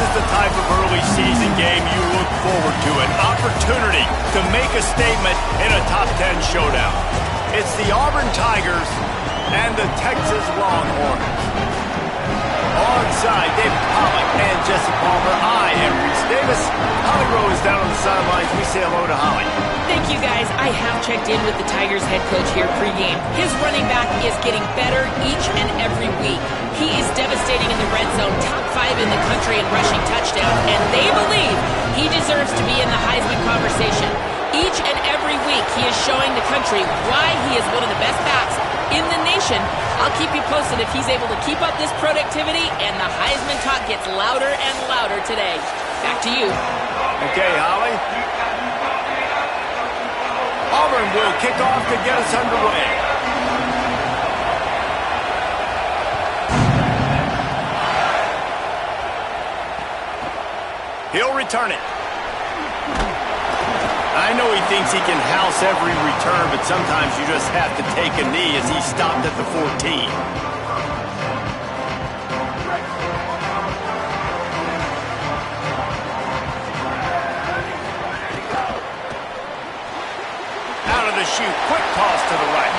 is the type of early season game you look forward to, an opportunity to make a statement in a top 10 showdown. It's the Auburn Tigers and the Texas Longhorns. Alongside David Pollack and Jesse Palmer, I am Reese Davis. Holly Rowe is down on the sidelines. We say hello to Holly. Thank you, guys. I have checked in with the Tigers head coach here pregame. His running back is getting better each and every week. He is devastating in the red zone, top 5 in the country in rushing touchdowns, and they believe he deserves to be in the Heisman conversation. Each and every week, he is showing the country why he is one of the best backs in the nation. I'll keep you posted if he's able to keep up this productivity, and the Heisman talk gets louder and louder today. Back to you. Okay, Holly. Auburn will kick off to get us underway. He'll return it. I know he thinks he can house every return, but sometimes you just have to take a knee as he stopped at the 14. Out of the chute, quick toss to the right.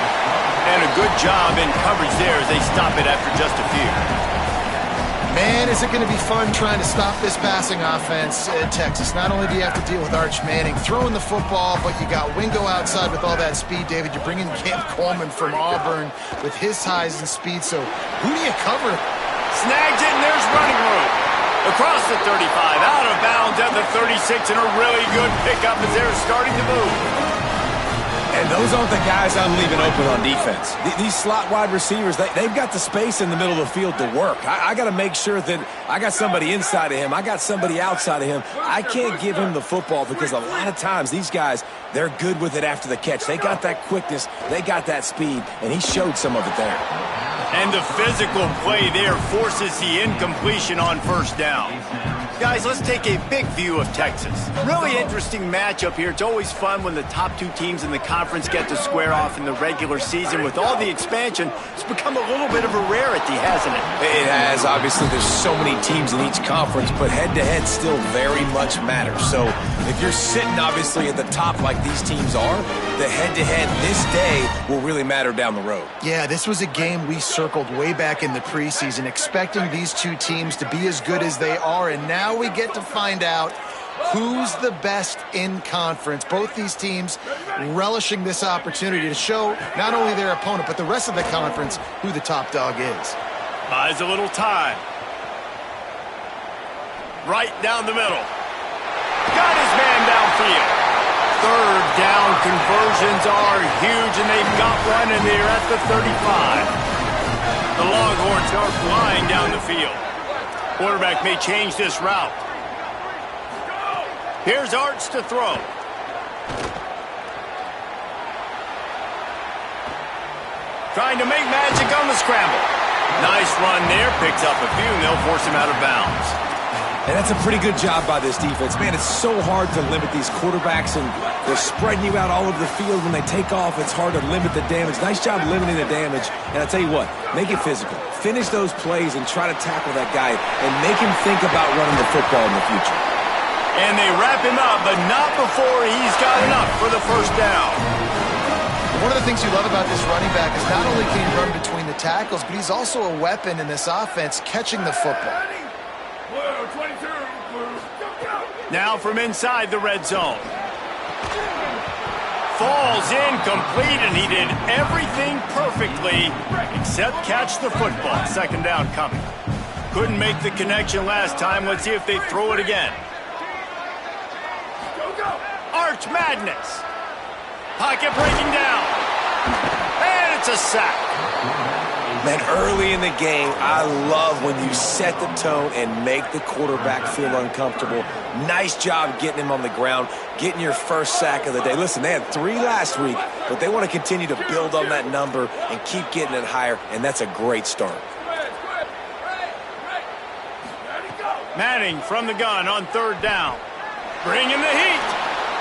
And a good job in coverage there as they stop it after just a few. Man, is it going to be fun trying to stop this passing offense at Texas. Not only do you have to deal with Arch Manning throwing the football, but you got Wingo outside with all that speed, David. You're bringing Cam Coleman from Auburn with his size and speed. So who do you cover? Snags it, and there's running room. Across the 35, out of bounds at the 36, and a really good pickup as they're starting to move. And those aren't the guys I'm leaving open on defense. These slot wide receivers, they've got the space in the middle of the field to work. I got to make sure that I got somebody inside of him. I got somebody outside of him. I can't give him the football because a lot of times these guys, they're good with it after the catch. They got that quickness. They got that speed, and he showed some of it there. And the physical play there forces the incompletion on first down. Guys, let's take a big view of Texas. Really interesting matchup here. It's always fun when the top 2 teams in the conference get to square off in the regular season. With all the expansion, it's become a little bit of a rarity, hasn't it? It has. Obviously, there's so many teams in each conference, but head-to-head still very much matters. So if you're sitting, obviously, at the top like these teams are, the head-to-head this day will really matter down the road. Yeah, this was a game we circled way back in the preseason, expecting these 2 teams to be as good as they are, and now we get to find out who's the best in conference. Both these teams relishing this opportunity to show not only their opponent, but the rest of the conference who the top dog is. Buys a little time. Right down the middle. Got his man downfield. Third down conversions are huge, and they've got one, and they're at the 35. The Longhorns are flying down the field. Quarterback may change this route. Here's Arch to throw. Trying to make magic on the scramble. Nice run there. Picks up a few, and they'll force him out of bounds. And that's a pretty good job by this defense. Man, it's so hard to limit these quarterbacks, and they're spreading you out all over the field. When they take off, it's hard to limit the damage. Nice job limiting the damage. And I tell you what, make it physical. Finish those plays and try to tackle that guy and make him think about running the football in the future. And they wrap him up, but not before he's got enough for the first down. One of the things you love about this running back is not only can he run between the tackles, but he's also a weapon in this offense catching the football. Now from inside the red zone. Falls incomplete, and he did everything perfectly except catch the football. Second down coming. Couldn't make the connection last time. Let's see if they throw it again. Arch Madness. Pocket breaking down. And it's a sack. Man, early in the game, I love when you set the tone and make the quarterback feel uncomfortable. Nice job getting him on the ground, getting your first sack of the day. Listen, they had 3 last week, but they want to continue to build on that number and keep getting it higher, and that's a great start. Manning from the gun on third down. Bringing the heat.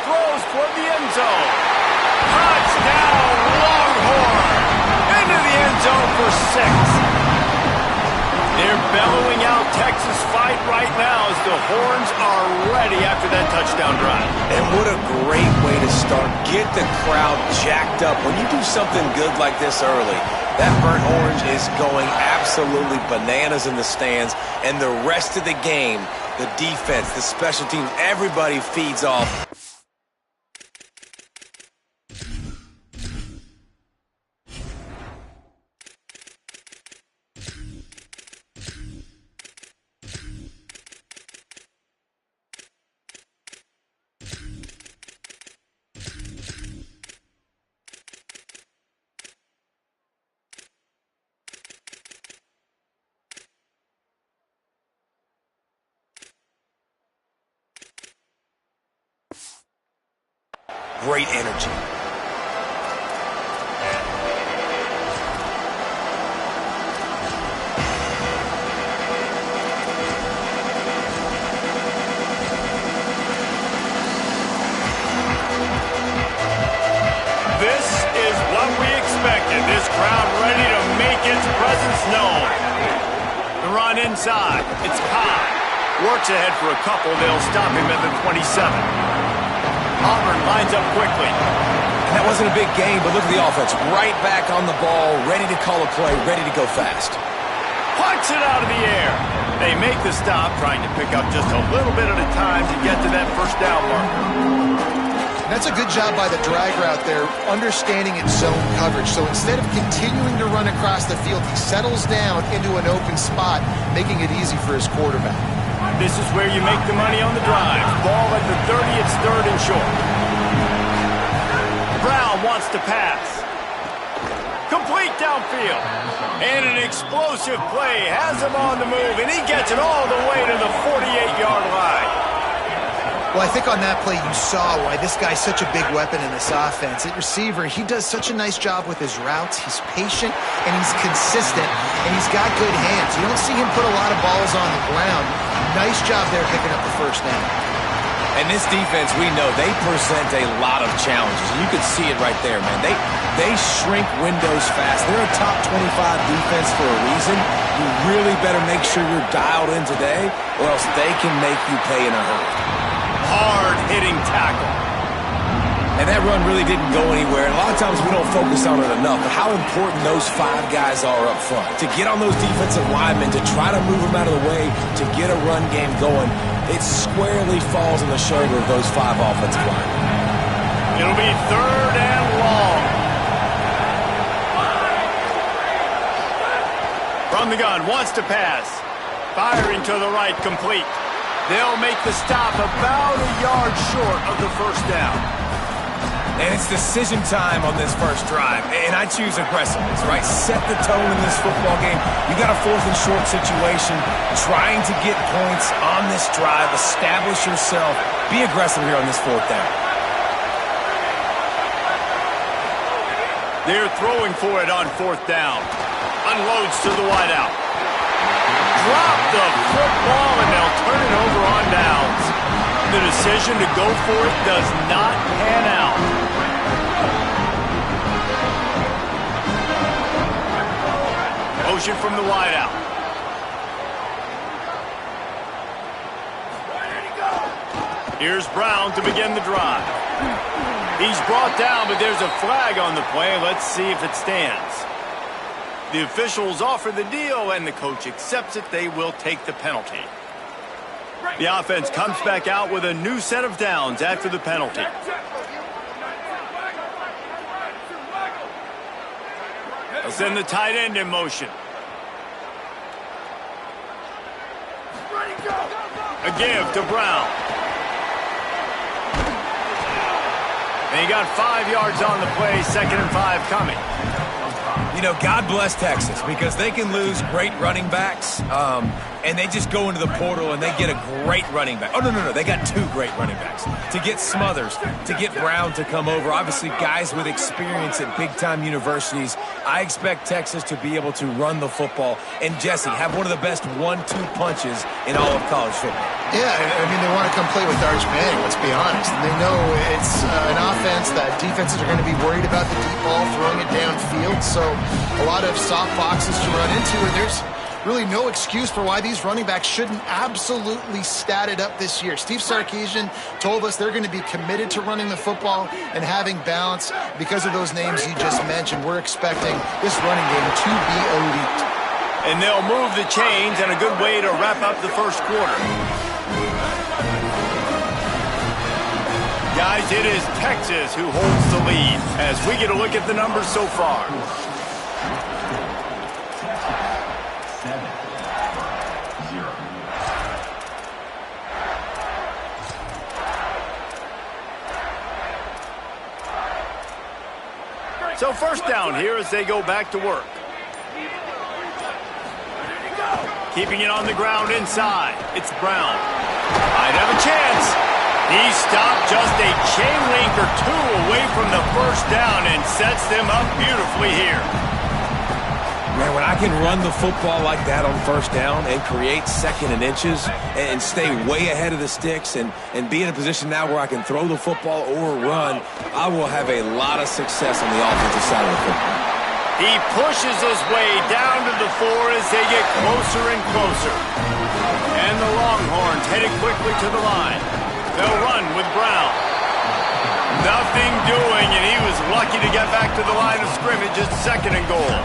Throws toward the end zone. Touchdown, Longhorn. Into the end zone for 6. They're bellowing out Texas fight right now as the horns are ready after that touchdown drive. And what a great way to start. Get the crowd jacked up. When you do something good like this early, that burnt orange is going absolutely bananas in the stands. And the rest of the game, the defense, the special teams, everybody feeds off. Great energy. This is what we expected. This crowd ready to make its presence known. The run inside. It's Cobb. Works ahead for a couple. They'll stop him at the 27. Auburn lines up quickly. And that wasn't a big game, but look at the offense. Right back on the ball, ready to call a play, ready to go fast. Punch it out of the air. They make the stop, trying to pick up just a little bit at a time to get to that first down marker. That's a good job by the drag route there, understanding its zone coverage. So instead of continuing to run across the field, he settles down into an open spot, making it easy for his quarterback. This is where you make the money on the drive. Ball at the 30, it's third and short. Brown wants to pass. Complete downfield. And an explosive play has him on the move, and he gets it all the way to the 48-yard line. Well, I think on that play you saw why this guy's such a big weapon in this offense. At receiver, he does such a nice job with his routes. He's patient, and he's consistent, and he's got good hands. You don't see him put a lot of balls on the ground. Nice job there picking up the first down. And this defense, we know, they present a lot of challenges. You can see it right there, man. They shrink windows fast. They're a top 25 defense for a reason. You really better make sure you're dialed in today, or else they can make you pay in a hurry. Hard-hitting tackle. And that run really didn't go anywhere. And a lot of times we don't focus on it enough, but how important those five guys are up front. To get on those defensive linemen, to try to move them out of the way, to get a run game going, it squarely falls on the shoulder of those five offensive linemen. It'll be third and long. From the gun, wants to pass. Firing to the right, complete. They'll make the stop about a yard short of the first down. And it's decision time on this first drive. And I choose aggressiveness, right? Set the tone in this football game. You got a fourth and short situation. Trying to get points on this drive. Establish yourself. Be aggressive here on this fourth down. They're throwing for it on fourth down. Unloads to the wideout. Drop the football, and they'll turn it over on downs. The decision to go for it does not pan out. Motion from the wideout. Here's Brown to begin the drive. He's brought down, but there's a flag on the play. Let's see if it stands. The officials offer the deal, and the coach accepts it. They will take the penalty. The offense comes back out with a new set of downs after the penalty. They'll send the tight end in motion. A give to Brown. And he got 5 yards on the play, 2nd and 5 coming. You know, God bless Texas, because they can lose great running backs, and they just go into the portal and they get a great running back. Oh, no, they got 2 great running backs. To get Smothers, to get Brown to come over, obviously guys with experience at big-time universities. I expect Texas to be able to run the football and, Jesse, have one of the best 1-2 punches in all of college football. Yeah, I mean, they want to come play with Arch Manning, let's be honest. And they know it's an offense that defenses are going to be worried about the deep ball, throwing it downfield. So a lot of soft boxes to run into, and really no excuse for why these running backs shouldn't absolutely stat it up this year. Steve Sarkisian told us they're going to be committed to running the football and having balance. Because of those names you just mentioned, we're expecting this running game to be elite. And they'll move the chains, and a good way to wrap up the first quarter. Guys, it is Texas who holds the lead as we get a look at the numbers so far. So first down here as they go back to work. Keeping it on the ground inside. It's Brown. Might have a chance. He stopped just a chain link or two away from the first down and sets them up beautifully here. Man, when I can run the football like that on first down and create second and inches and stay way ahead of the sticks and be in a position now where I can throw the football or run, I will have a lot of success on the offensive side of the football. He pushes his way down to the 4 as they get closer and closer. And the Longhorns headed quickly to the line. They'll run with Brown. Nothing doing, and he was lucky to get back to the line of scrimmage at 2nd and goal.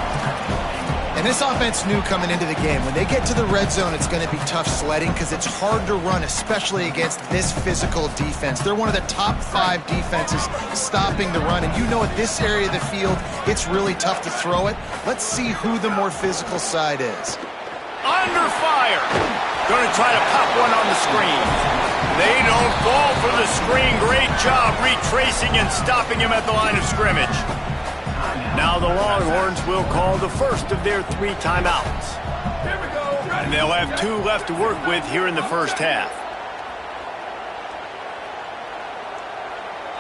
And this offense knew coming into the game, when they get to the red zone, it's going to be tough sledding because it's hard to run, especially against this physical defense. They're one of the top 5 defenses stopping the run. And you know at this area of the field, it's really tough to throw it. Let's see who the more physical side is. Under fire. Going to try to pop one on the screen. They don't fall for the screen. Great job retracing and stopping him at the line of scrimmage. Now the Longhorns will call the first of their 3 timeouts. And they'll have 2 left to work with here in the first half.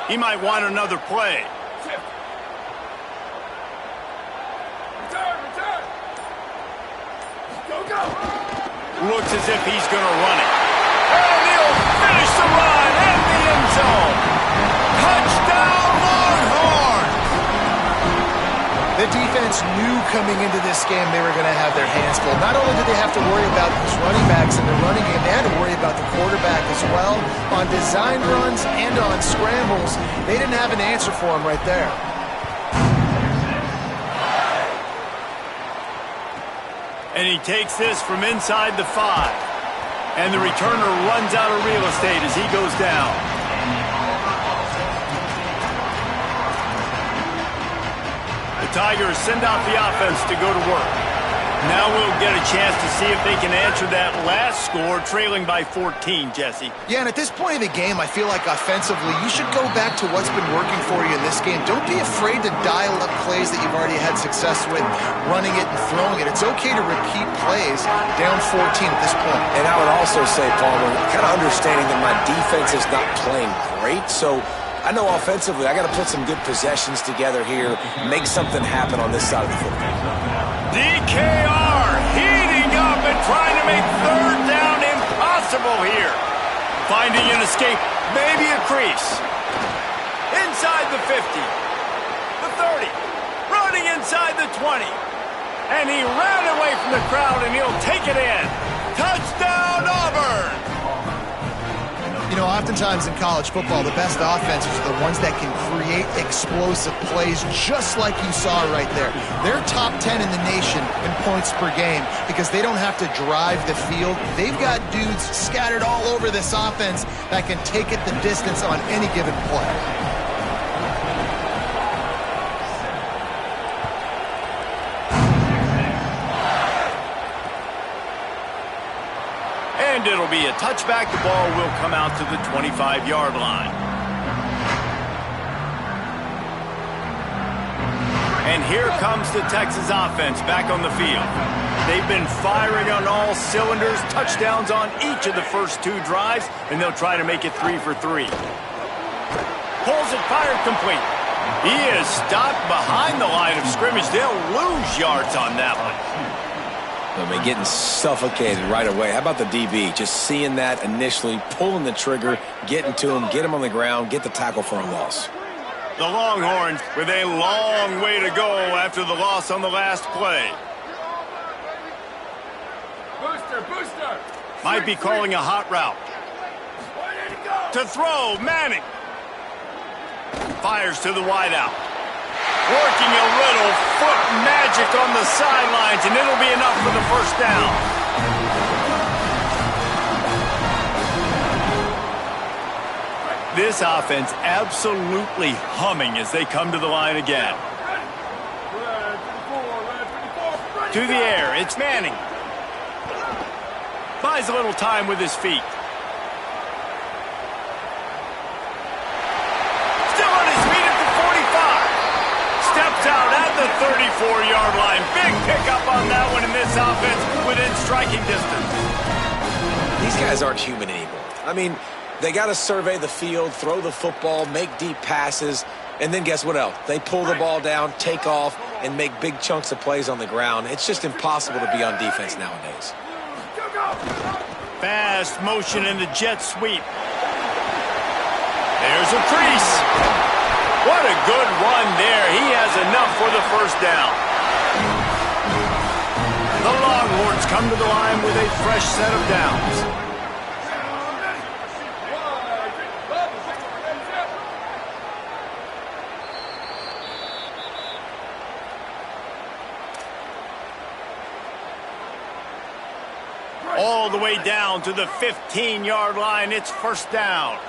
He might want another play. Looks as if he's going to run it. And he'll finish the run at the end zone. Touchdown, Longhorns! The defense knew coming into this game they were going to have their hands full. Not only did they have to worry about these running backs in the running game, they had to worry about the quarterback as well. On design runs and on scrambles, they didn't have an answer for him right there. And he takes this from inside the 5. And the returner runs out of real estate as he goes down. The Tigers send out the offense to go to work. Now we'll get a chance to see if they can answer that last score, trailing by 14, Jesse. Yeah, and at this point of the game, I feel like offensively, you should go back to what's been working for you in this game. Don't be afraid to dial up plays that you've already had success with, running it and throwing it. It's okay to repeat plays down 14 at this point. And I would also say, Palmer, kind of understanding that my defense is not playing great, so I know offensively I got to put some good possessions together here, make something happen on this side of the football. DKR heating up and trying to make 3rd down impossible here. Finding an escape, maybe a crease. Inside the 50, the 30, running inside the 20. And he ran away from the crowd and he'll take it in. Touchdown, Auburn! You know, oftentimes in college football, the best offenses are the ones that can create explosive plays, just like you saw right there. They're top 10 in the nation in points per game because they don't have to drive the field. They've got dudes scattered all over this offense that can take it the distance on any given play. And it'll be a touchback. The ball will come out to the 25-yard line. And here comes the Texas offense back on the field. They've been firing on all cylinders, touchdowns on each of the first 2 drives, and they'll try to make it 3 for 3. Pulls it, fired complete. He is stopped behind the line of scrimmage. They'll lose yards on that one. I mean, getting suffocated right away. How about the DB? Just seeing that initially, pulling the trigger, getting to him, get him on the ground, get the tackle for a loss. The Longhorns with a long way to go after the loss on the last play. Might be calling a hot route. To throw, Manning. Fires to the wideout. Working a little foot magic on the sidelines, and it'll be enough for the first down. This offense absolutely humming as they come to the line again. To the air, it's Manning. Buys a little time with his feet. Still on his feet at the 45. Steps out at the 34-yard line. Big pickup on that one in this offense within striking distance. These guys aren't human anymore. I mean, they got to survey the field, throw the football, make deep passes, and then guess what else? They pull the ball down, take off, and make big chunks of plays on the ground. It's just impossible to be on defense nowadays. Fast motion in the jet sweep. There's a crease. What a good run there. He has enough for the first down. The Longhorns come to the line with a fresh set of downs. All the way down to the 15-yard line. It's first down.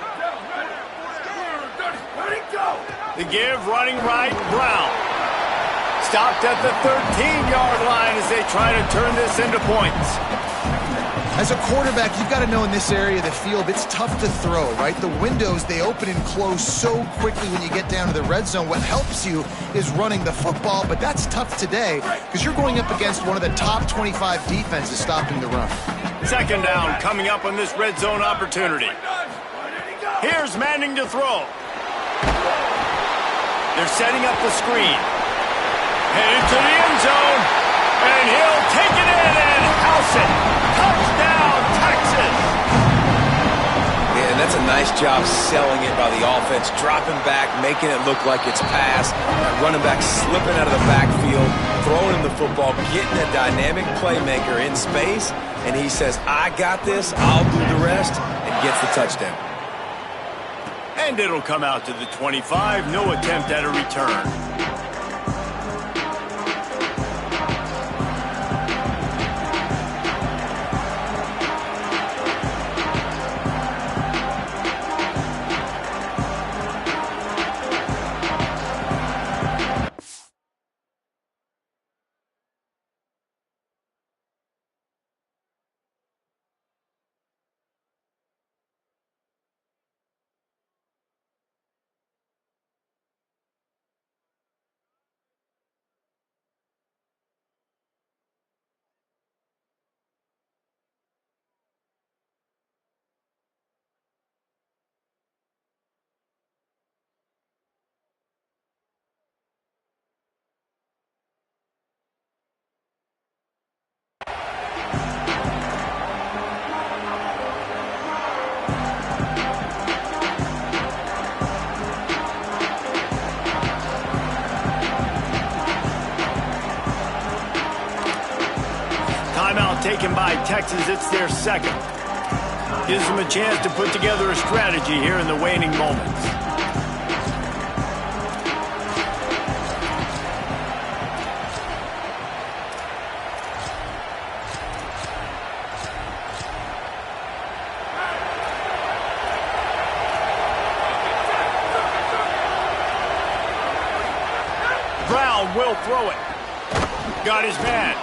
The give running right, Brown. Stopped at the 13-yard line as they try to turn this into points. As a quarterback, you've got to know in this area of the field, it's tough to throw, right? The windows, they open and close so quickly when you get down to the red zone. What helps you is running the football, but that's tough today because you're going up against one of the top 25 defenses stopping the run. Second down coming up on this red zone opportunity. Here's Manning to throw. They're setting up the screen. Headed to the end zone, and he'll take it in and house it. Touchdown, Texas! Yeah, and that's a nice job selling it by the offense, dropping back, making it look like it's pass. That running back slipping out of the backfield, throwing him the football, getting a dynamic playmaker in space, and he says, I got this, I'll do the rest, and gets the touchdown. And it'll come out to the 25, no attempt at a return. Taken by Texas, it's their second. Gives them a chance to put together a strategy here in the waning moments. Brown will throw it. Got his man.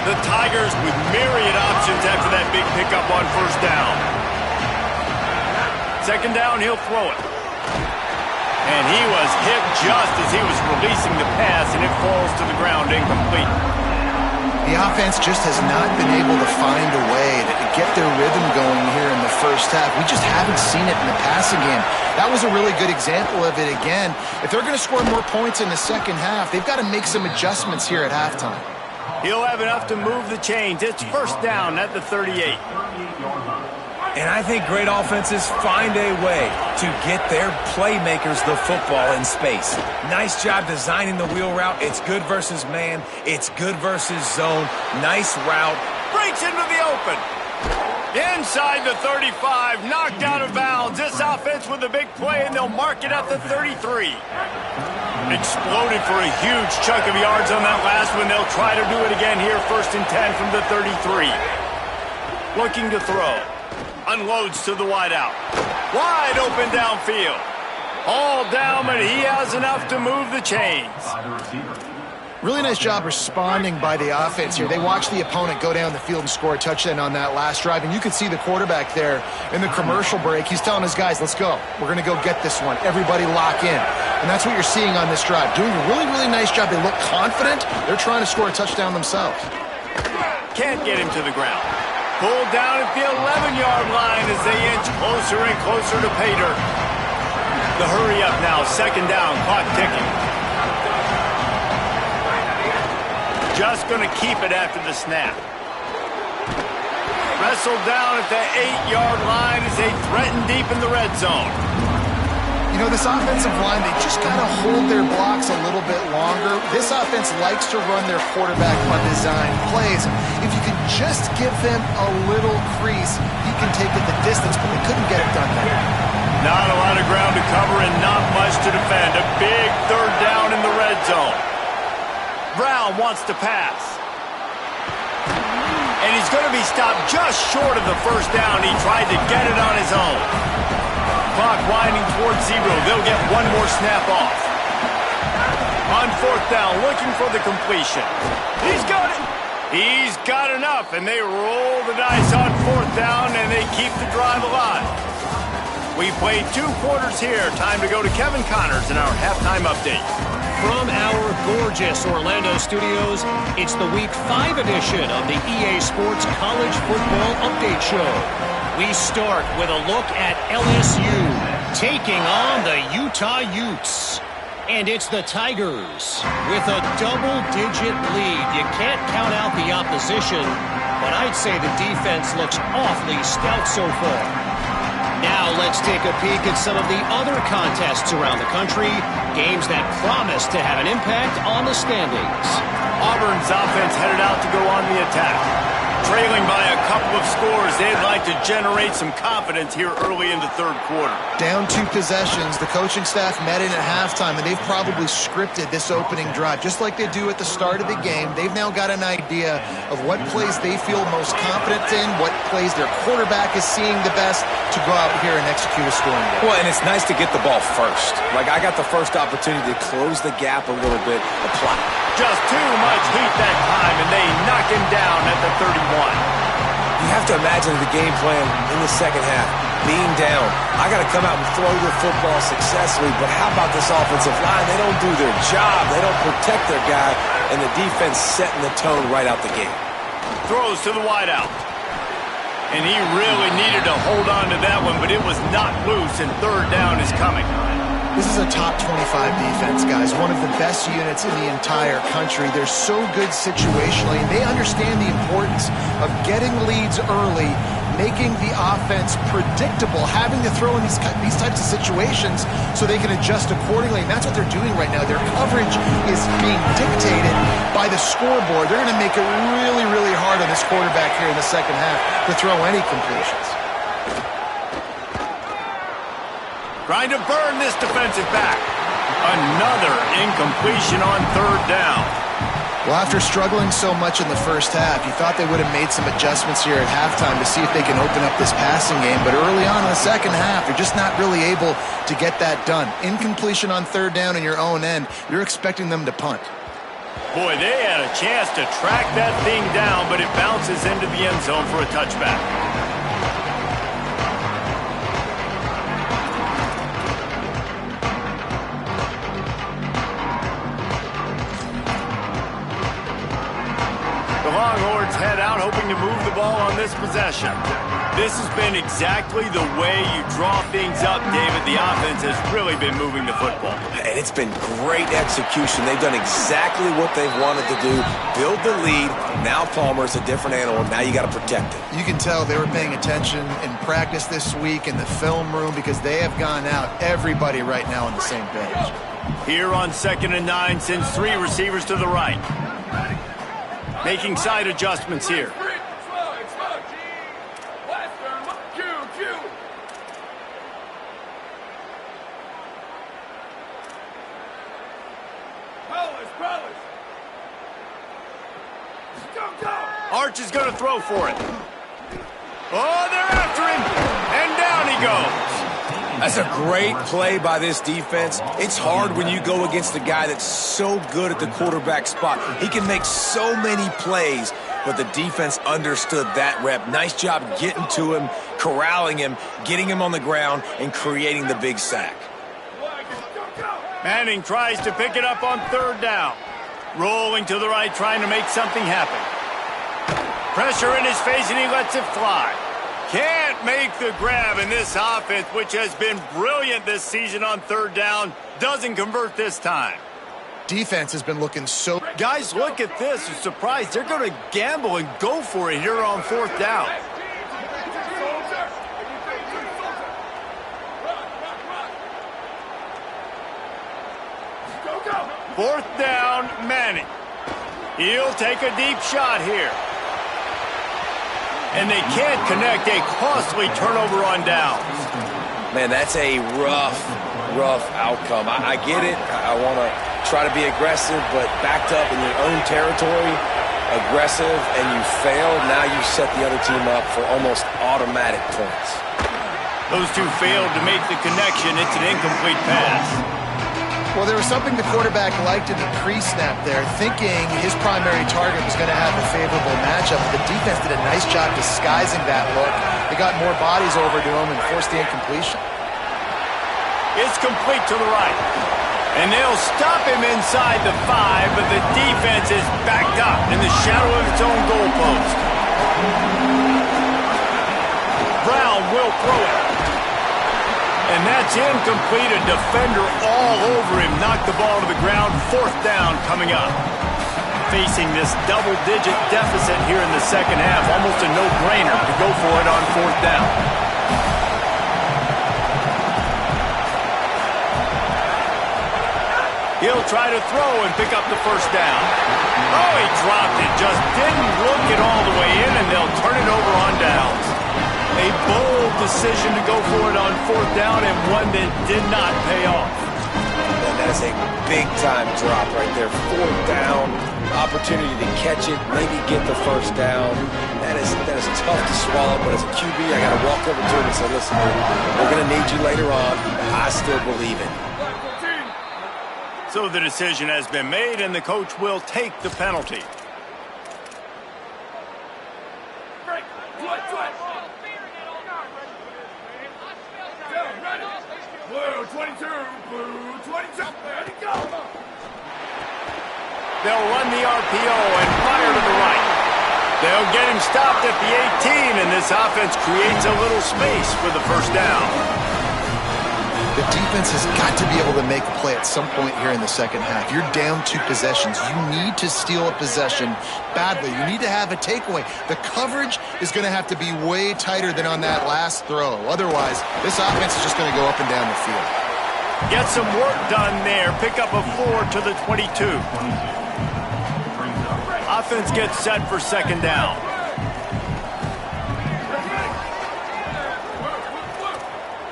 The Tigers with myriad options after that big pickup on first down. Second down, he'll throw it. And he was hit just as he was releasing the pass, and it falls to the ground incomplete. The offense just has not been able to find a way to get their rhythm going here in the first half. We just haven't seen it in the passing game. That was a really good example of it again. If they're going to score more points in the second half, they've got to make some adjustments here at halftime. He'll have enough to move the chains. It's first down at the 38. And I think great offenses find a way to get their playmakers the football in space. Nice job designing the wheel route. It's good versus man. It's good versus zone. Nice route. Breaks into the open. Inside the 35. Knocked out of bounds. This offense with a big play, and they'll mark it at the 33. Exploded for a huge chunk of yards on that last one. They'll try to do it again here. First and 10 from the 33. Looking to throw. Unloads to the wideout. Wide open downfield. All down, but he has enough to move the chains. Really nice job responding by the offense here. They watched the opponent go down the field and score a touchdown on that last drive, and you could see the quarterback there in the commercial break. He's telling his guys, let's go. We're going to go get this one. Everybody lock in. And that's what you're seeing on this drive. Doing a really, really nice job. They look confident. They're trying to score a touchdown themselves. Can't get him to the ground. Pulled down at the 11-yard line as they inch closer and closer to pay dirt. The hurry up now, second down, clock ticking. Just going to keep it after the snap. Wrestled down at the 8-yard line as they threaten deep in the red zone. You know, this offensive line, they just got to hold their blocks a little bit longer. This offense likes to run their quarterback on design plays. If you can just give them a little crease, he can take it the distance, but they couldn't get it done there. Not a lot of ground to cover and not much to defend. A big third down in the red zone. Brown wants to pass. And he's going to be stopped just short of the first down. He tried to get it on his own. Clock winding towards 0. They'll get one more snap off. On fourth down, looking for the completion. He's got it. He's got enough, and they roll the dice on fourth down, and they keep the drive alive. We played 2 quarters here. Time to go to Kevin Connors in our halftime update. From our gorgeous Orlando studios, it's the Week 5 edition of the EA Sports College Football Update Show. We start with a look at LSU taking on the Utah Utes. And it's the Tigers with a double-digit lead. You can't count out the opposition, but I'd say the defense looks awfully stout so far. Now let's take a peek at some of the other contests around the country, games that promise to have an impact on the standings. Auburn's offense headed out to go on the attack. Trailing by a couple of scores, they'd like to generate some confidence here early in the third quarter. Down 2 possessions, the coaching staff met in at halftime, and they've probably scripted this opening drive. Just like they do at the start of the game, they've now got an idea of what plays they feel most confident in, what plays their quarterback is seeing the best to go out here and execute a scoring game. Well, and it's nice to get the ball first. Like, I got the first opportunity to close the gap a little bit, apply. Just too much heat that time, and they knock him down at the 31. You have to imagine the game plan in the second half. Being down, I got to come out and throw the football successfully, but how about this offensive line? They don't do their job. They don't protect their guy, and the defense setting the tone right out the gate. Throws to the wideout. And he really needed to hold on to that one, but it was not loose, and third down is coming. This is a top 25 defense, guys. One of the best units in the entire country. They're so good situationally, and they understand the importance of getting leads early, making the offense predictable, having to throw in these types of situations so they can adjust accordingly. And that's what they're doing right now. Their coverage is being dictated by the scoreboard. They're going to make it really, really hard on this quarterback here in the second half to throw any completions. Trying to burn this defensive back. Another incompletion on third down. Well, after struggling so much in the first half, you thought they would have made some adjustments here at halftime to see if they can open up this passing game. But early on in the second half, they're just not really able to get that done. Incompletion on third down in your own end, you're expecting them to punt. Boy, they had a chance to track that thing down, but it bounces into the end zone for a touchback. Longhorns head out out hoping to move the ball on this possession. This has been exactly the way you draw things up, David. The offense has really been moving the football. And it's been great execution. They've done exactly what they've wanted to do. Build the lead. Now Palmer's a different animal. Now you got to protect it. You can tell they were paying attention in practice this week in the film room because they have gone out, everybody right now on the same page. Here on 2nd and 9, sends 3 receivers to the right. Making side adjustments here. Arch is going to throw for it. Oh, they're after him. And down he goes. That's a great play by this defense. It's hard when you go against a guy that's so good at the quarterback spot. He can make so many plays, but the defense understood that rep. Nice job getting to him, corralling him, getting him on the ground, and creating the big sack. Manning tries to pick it up on 3rd down. Rolling to the right, trying to make something happen. Pressure in his face, and he lets it fly. Can't make the grab in this offense, which has been brilliant this season on 3rd down. Doesn't convert this time. Defense has been looking so... Guys, look at this. You're surprised. They're going to gamble and go for it here on 4th down. Fourth down, Manning. He'll take a deep shot here. And they can't connect. A costly turnover on downs. Man, that's a rough outcome. I get it. I want to try to be aggressive, but backed up in your own territory, aggressive, and you fail. Now you set the other team up for almost automatic points. Those two failed to make the connection. It's an incomplete pass. Well, there was something the quarterback liked in the pre-snap there, thinking his primary target was going to have a favorable matchup. The defense did a nice job disguising that look. They got more bodies over to him and forced the incompletion. It's complete to the right. And they'll stop him inside the 5, but the defense is backed up in the shadow of its own goalpost. Brown will throw it. And that's incomplete. A defender all over him. Knocked the ball to the ground. 4th down coming up. Facing this double-digit deficit here in the second half. Almost a no-brainer to go for it on 4th down. He'll try to throw and pick up the 1st down. Oh, he dropped it. Just didn't look it all the way in, and they'll turn it over on downs. A bold decision to go for it on 4th down, and one that did not pay off. And that is a big-time drop right there. 4th down, opportunity to catch it, maybe get the 1st down. That is tough to swallow, but as a QB, I got to walk over to him and say, listen, we're going to need you later on. I still believe it. So the decision has been made, and the coach will take the penalty. They'll run the RPO and fire to the right. They'll get him stopped at the 18, and this offense creates a little space for the 1st down. The defense has got to be able to make a play at some point here in the second half. You're down 2 possessions. You need to steal a possession badly. You need to have a takeaway. The coverage is going to have to be way tighter than on that last throw. Otherwise, this offense is just going to go up and down the field. Get some work done there. Pick up a 4 to the 22. Offense gets set for 2nd down.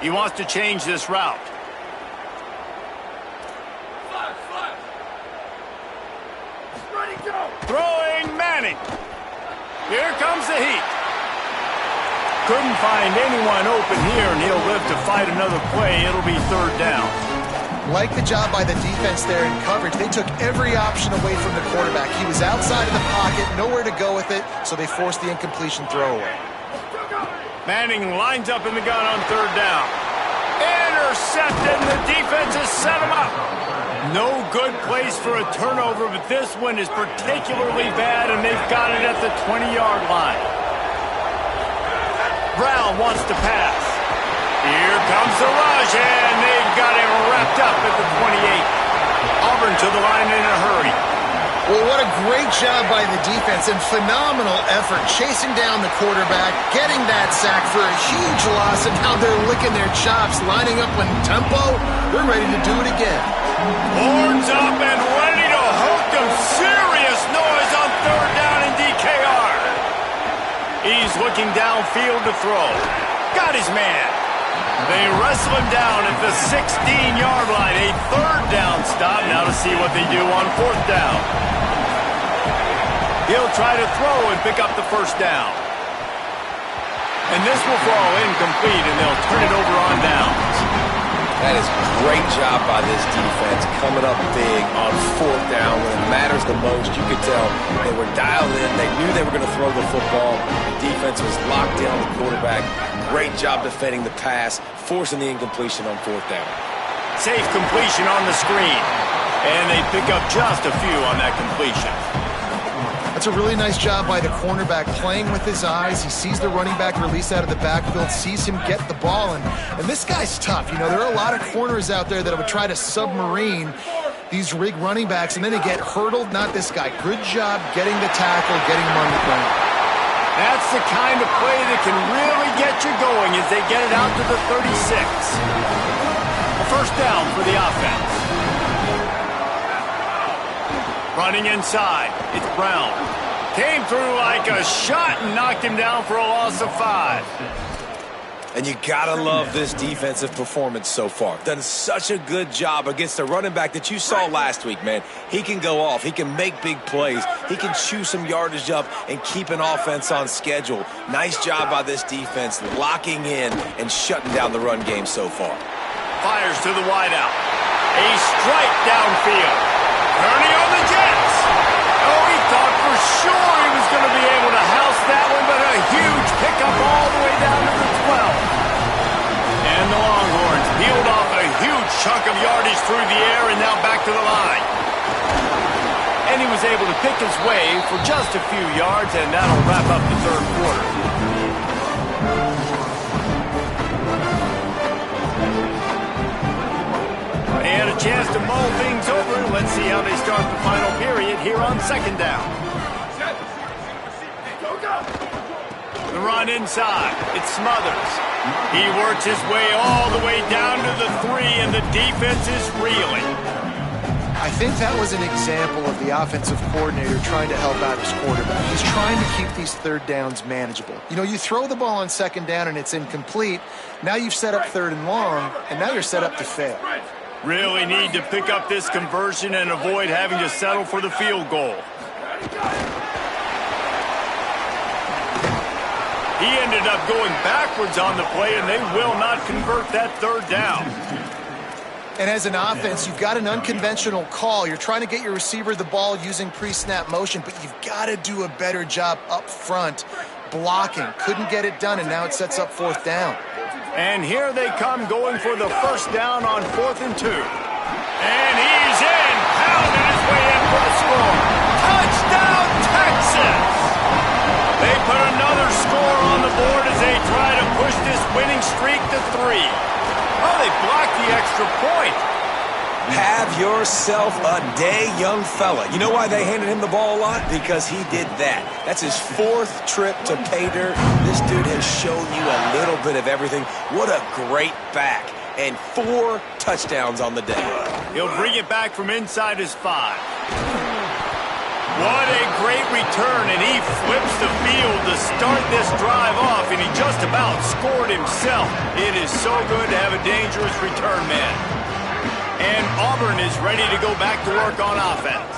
He wants to change this route. Throwing Manning. Here comes the heat. Couldn't find anyone open here, and he'll live to fight another play. It'll be 3rd down. Like the job by the defense there in coverage. They took every option away from the quarterback. He was outside of the pocket, nowhere to go with it, so they forced the incompletion throwaway. Manning lines up in the gun on 3rd down. Intercepted, and the defense has set him up. No good place for a turnover, but this one is particularly bad, and they've got it at the 20-yard line. Brown wants to pass. Here comes the rush, and they've got him wrapped up at the 28. Auburn to the line in a hurry. Well, what a great job by the defense and phenomenal effort chasing down the quarterback, getting that sack for a huge loss, and now they're licking their chops, lining up in tempo. They're ready to do it again. Horns up and ready to hook them. Serious noise on third down in DKR. He's looking downfield to throw. Got his man. They wrestle him down at the 16-yard line. A third down stop. Now to see what they do on fourth down. He'll try to throw and pick up the first down. And this will fall incomplete, and they'll turn it over on downs. That is a great job by this defense, coming up big on fourth down when it matters the most. You could tell they were dialed in. They knew they were going to throw the football. The defense was locked in on the quarterback. Great job defending the pass, forcing the incompletion on fourth down. Safe completion on the screen. And they pick up just a few on that completion. That's a really nice job by the cornerback, playing with his eyes. He sees the running back release out of the backfield, sees him get the ball, and this guy's tough. You know, there are a lot of corners out there that would try to submarine these rig running backs, and then they get hurdled. Not this guy. Good job getting the tackle, getting him on the ground. That's the kind of play that can really get you going as they get it out to the 36. A first down for the offense. Running inside, it's Brown. Came through like a shot and knocked him down for a loss of 5. And you gotta love this defensive performance so far. Done such a good job against a running back that you saw last week, man. He can go off. He can make big plays. He can chew some yardage up and keep an offense on schedule. Nice job by this defense locking in and shutting down the run game so far. Fires to the wideout. A strike downfield. Ernie on the Jets. Oh, he thought for sure he was going to be able to house that one, but a huge pickup all the way down to the 12. And the Longhorns peeled off a huge chunk of yardage through the air and now back to the line. And he was able to pick his way for just a few yards, and that'll wrap up the third quarter. They had a chance to mull things over. Let's see how they start the final period here on second down. The run inside. It's Smothers. He works his way all the way down to the 3, and the defense is reeling. I think that was an example of the offensive coordinator trying to help out his quarterback. He's trying to keep these third downs manageable. You know, you throw the ball on second down and it's incomplete. Now you've set up third and long, and now you're set up to fail. Really need to pick up this conversion and avoid having to settle for the field goal. He ended up going backwards on the play, and they will not convert that third down. And as an offense, you've got an unconventional call. You're trying to get your receiver the ball using pre-snap motion, but you've got to do a better job up front blocking. Couldn't get it done, and now it sets up fourth down. And here they come going for the first down on 4th and 2. And he's in, pounding his way in for the score. Touchdown, Texas! They put another score on the board as they try to push this winning streak to 3. Oh, they blocked the extra point. Have yourself a day, young fella. You know why they handed him the ball a lot? Because he did that. That's his 4th trip to pay dirt. This dude has shown you a little bit of everything. What a great back. And 4 touchdowns on the day. He'll bring it back from inside his 5. What a great return, and he flips the field to start this drive off, and he just about scored himself. It is so good to have a dangerous return man. And Auburn is ready to go back to work on offense.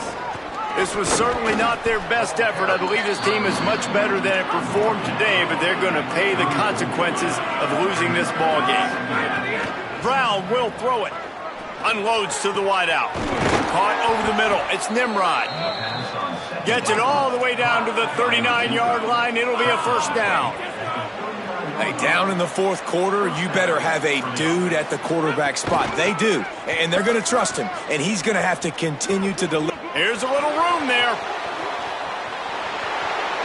This was certainly not their best effort. I believe this team is much better than it performed today, but they're going to pay the consequences of losing this ball game. Brown will throw it. Unloads to the wideout. Caught over the middle. It's Nimrod. Gets it all the way down to the 39-yard line. It'll be a first down. Hey, down in the fourth quarter, you better have a dude at the quarterback spot. They do, and they're going to trust him, and he's going to have to continue to deliver. Here's a little room there.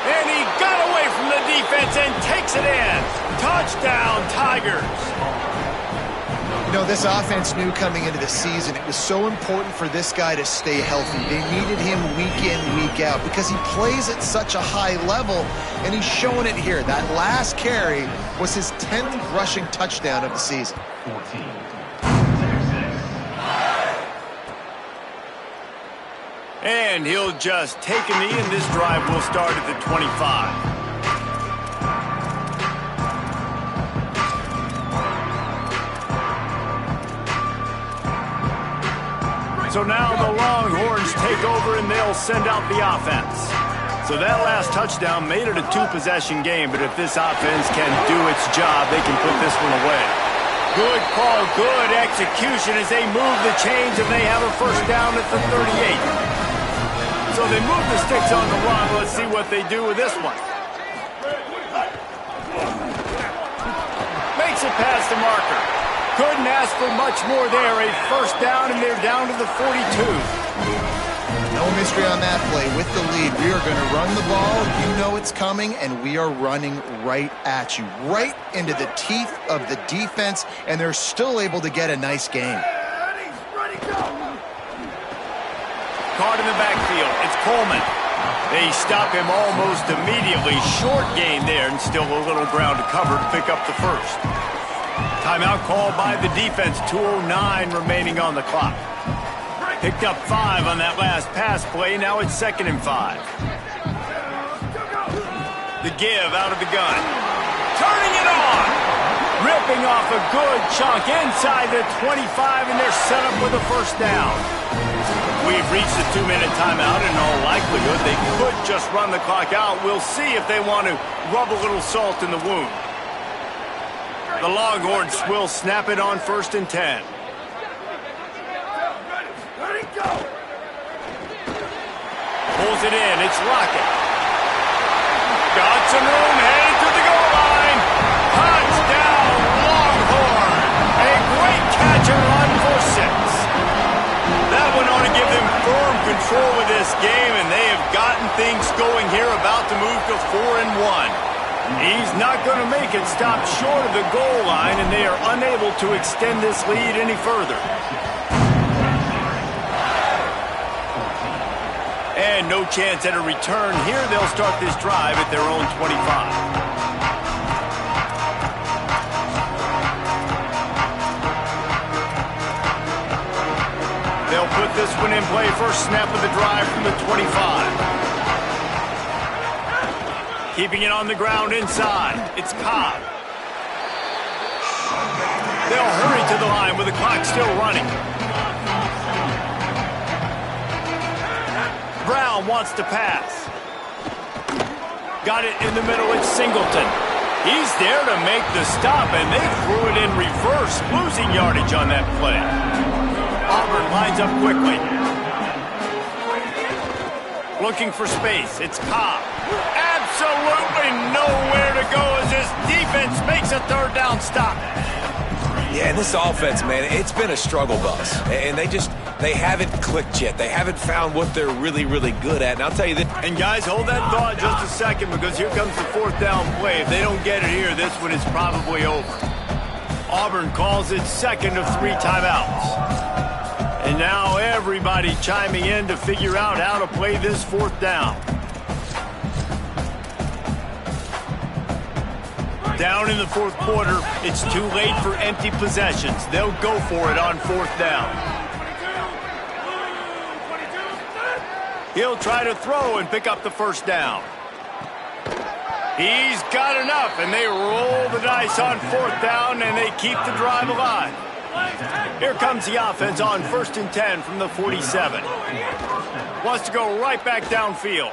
And he got away from the defense and takes it in. Touchdown, Tigers. You know, this offense knew coming into the season it was so important for this guy to stay healthy. They needed him week in, week out because he plays at such a high level, and he's showing it here. That last carry was his 10th rushing touchdown of the season. And he'll just take a knee, and this drive will start at the 25. So now the Longhorns take over, and they'll send out the offense. So that last touchdown made it a two-possession game, but if this offense can do its job, they can put this one away. Good call, good execution as they move the chains, and they have a first down at the 38. So they move the sticks on the run. Let's see what they do with this one. Makes it past the marker. Couldn't ask for much more there. A first down, and they're down to the 42. No mystery on that play. With the lead, we are going to run the ball. You know it's coming, and we are running right at you, right into the teeth of the defense, and they're still able to get a nice game. Caught in the backfield. It's Coleman. They stop him almost immediately. Short gain there, and still a little ground to cover to pick up the first. Timeout called by the defense. 2:09 remaining on the clock. Picked up 5 on that last pass play. Now it's 2nd and 5. The give out of the gun. Turning it on. Ripping off a good chunk inside the 25, and they're set up with a first down. We've reached the 2-minute timeout. In all likelihood, they could just run the clock out. We'll see if they want to rub a little salt in the wound. The Longhorns will snap it on 1st and 10. Pulls it in. It's Lockett. Got some room. Headed to the goal line. Touchdown, Longhorn. A great catch and run for 6. That one ought to give them firm control of this game, and they have gotten things going here, about to move to 4-1. He's not going to make it. Stop short of the goal line, and they are unable to extend this lead any further. And no chance at a return here. They'll start this drive at their own 25. They'll put this one in play. First snap of the drive from the 25. Keeping it on the ground inside. It's Cobb. They'll hurry to the line with the clock still running. Brown wants to pass. Got it in the middle. It's Singleton. He's there to make the stop, and they threw it in reverse, losing yardage on that play. Auburn lines up quickly. Looking for space. It's Cobb. Absolutely nowhere to go as this defense makes a 3rd down stop. Yeah, and this offense, man, it's been a struggle bus. And they haven't clicked yet. They haven't found what they're really, really good at. And I'll tell you this. And guys, hold that thought just a second, because here comes the 4th down play. If they don't get it here, this one is probably over. Auburn calls its 2nd of 3 timeouts. And now everybody chiming in to figure out how to play this 4th down. Down in the 4th quarter, it's too late for empty possessions. They'll go for it on 4th down. He'll try to throw and pick up the first down. He's got enough, and they roll the dice on 4th down, and they keep the drive alive. Here comes the offense on 1st and 10 from the 47. Wants to go right back downfield.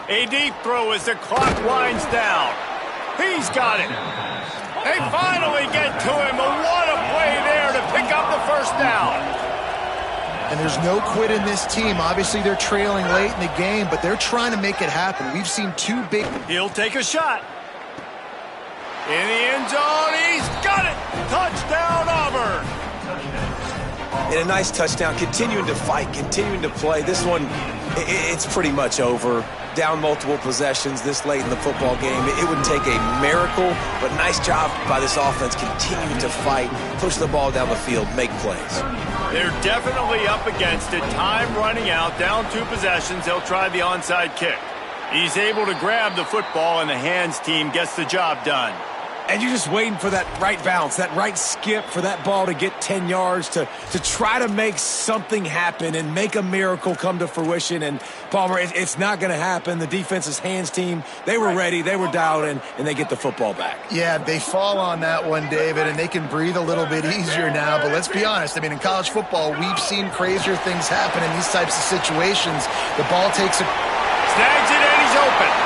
A deep throw as the clock winds down. He's got it. They finally get to him. What a play there to pick up the first down. And there's no quit in this team. Obviously, they're trailing late in the game, but they're trying to make it happen. We've seen 2 big... He'll take a shot. In the end zone, he's got it! Touchdown, Auburn! And a nice touchdown, continuing to fight, continuing to play. This one, it's pretty much over. Down multiple possessions this late in the football game. It would take a miracle, but nice job by this offense continuing to fight, push the ball down the field, make plays. They're definitely up against it. Time running out, down 2 possessions. They'll try the onside kick. He's able to grab the football, and the hands team gets the job done. And you're just waiting for that right bounce, that right skip for that ball to get 10 yards to try to make something happen and make a miracle come to fruition. And, Palmer, it's not going to happen. The defense's hands team, they were ready, they were dialed in, and they get the football back. Yeah, they fall on that one, David, and they can breathe a little bit easier now. But let's be honest. I mean, in college football, we've seen crazier things happen in these types of situations. The ball takes a... Snags it, and he's open.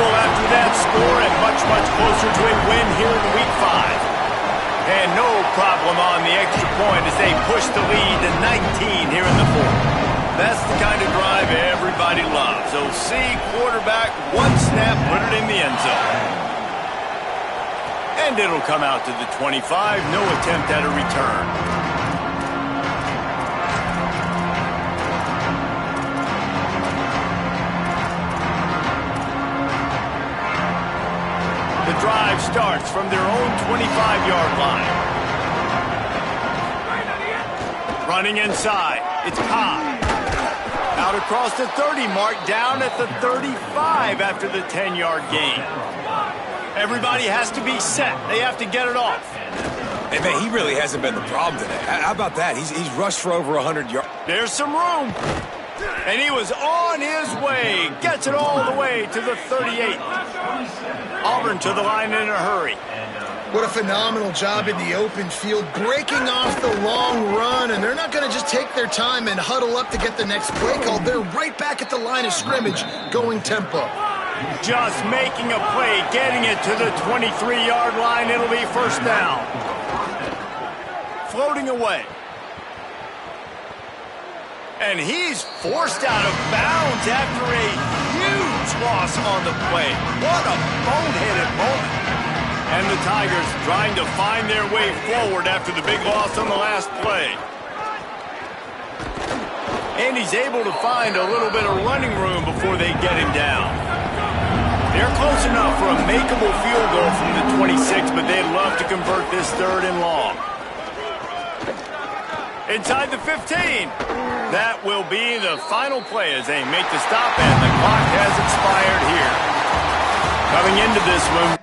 After that score and much closer to a win here in Week 5. And no problem on the extra point as they push the lead to 19 here in the 4th. That's the kind of drive everybody loves. OC quarterback, one snap, put it in the end zone. And it'll come out to the 25, no attempt at a return. The drive starts from their own 25-yard line. Running inside, it's Cobb. Out across the 30 mark, down at the 35 after the 10-yard gain. Everybody has to be set. They have to get it off. Hey, man, he really hasn't been the problem today. How about that? He's rushed for over 100 yards. There's some room. And he was on his way. Gets it all the way to the 38. Auburn to the line in a hurry. What a phenomenal job in the open field, breaking off the long run, and they're not going to just take their time and huddle up to get the next play call. They're right back at the line of scrimmage, going tempo. Just making a play, getting it to the 23-yard line. It'll be first down. Floating away. And he's forced out of bounds after a huge loss on the play. What a boneheaded moment. And the Tigers trying to find their way forward after the big loss on the last play. And he's able to find a little bit of running room before they get him down. They're close enough for a makeable field goal from the 26, but they'd love to convert this 3rd and long. Inside the 15. That will be the final play as they make the stop, and the clock has expired here. Coming into this one,